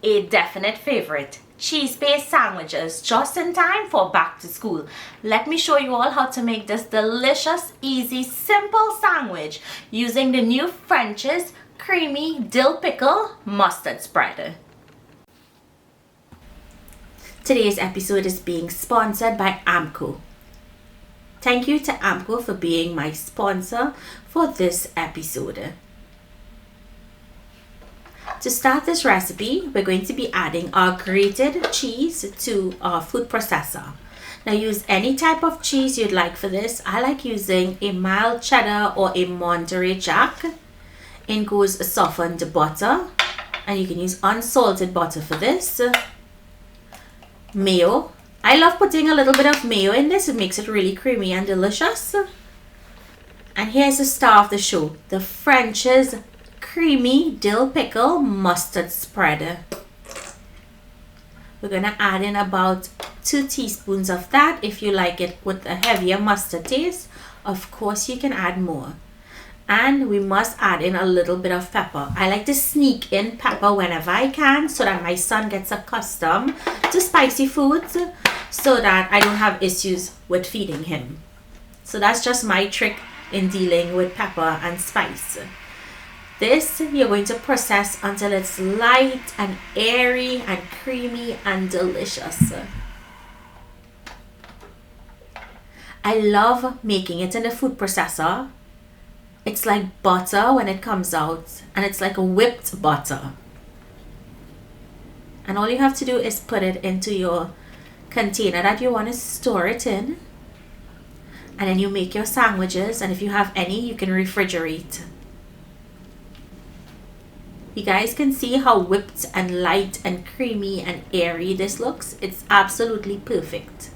a definite favorite, cheese-based sandwiches just in time for back to school. Let me show you all how to make this delicious, easy, simple sandwich using the new French's creamy dill pickle mustard spread. Today's episode is being sponsored by Amco. Thank you to Amco for being my sponsor for this episode. To start this recipe, we're going to be adding our grated cheese to our food processor. Now use any type of cheese you'd like for this. I like using a mild cheddar or a Monterey Jack. In goes softened butter, and you can use unsalted butter for this. Mayo. I love putting a little bit of mayo in this. It makes it really creamy and delicious. And here's the star of the show, the French's creamy dill pickle mustard spread. We're gonna add in about 2 teaspoons of that. If you like it with a heavier mustard taste, of course you can add more. And we must add in a little bit of pepper. I like to sneak in pepper whenever I can so that my son gets accustomed to spicy foods so that I don't have issues with feeding him. So that's just my trick in dealing with pepper and spice. This you're going to process until it's light and airy and creamy and delicious. I love making it in the food processor. It's like butter when it comes out, and it's like a whipped butter. And all you have to do is put it into your container that you want to store it in. And then you make your sandwiches, and if you have any, you can refrigerate. You guys can see how whipped and light and creamy and airy this looks. It's absolutely perfect.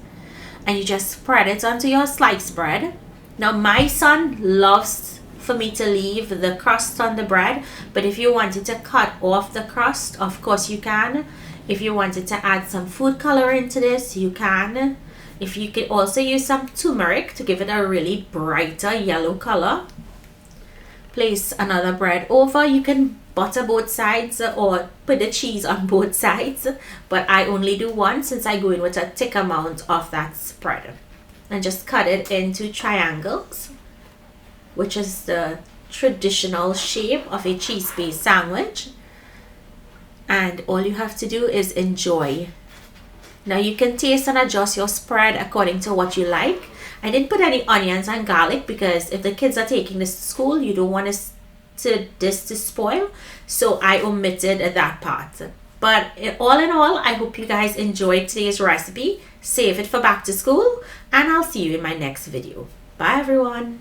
And you just spread it onto your sliced bread. Now my son loves for me to leave the crust on the bread, but if you wanted to cut off the crust, of course you can. If you wanted to add some food color into this, you can. If you could also use some turmeric to give it a really brighter yellow color. Place another bread over. You can butter both sides or put the cheese on both sides, but I only do one since I go in with a thick amount of that spread. And just cut it into triangles, which is the traditional shape of a cheese-based sandwich. And all you have to do is enjoy. Now you can taste and adjust your spread according to what you like. I didn't put any onions and garlic because if the kids are taking this to school, you don't want this to spoil. So I omitted that part. But all in all, I hope you guys enjoyed today's recipe. Save it for back to school, and I'll see you in my next video. Bye everyone.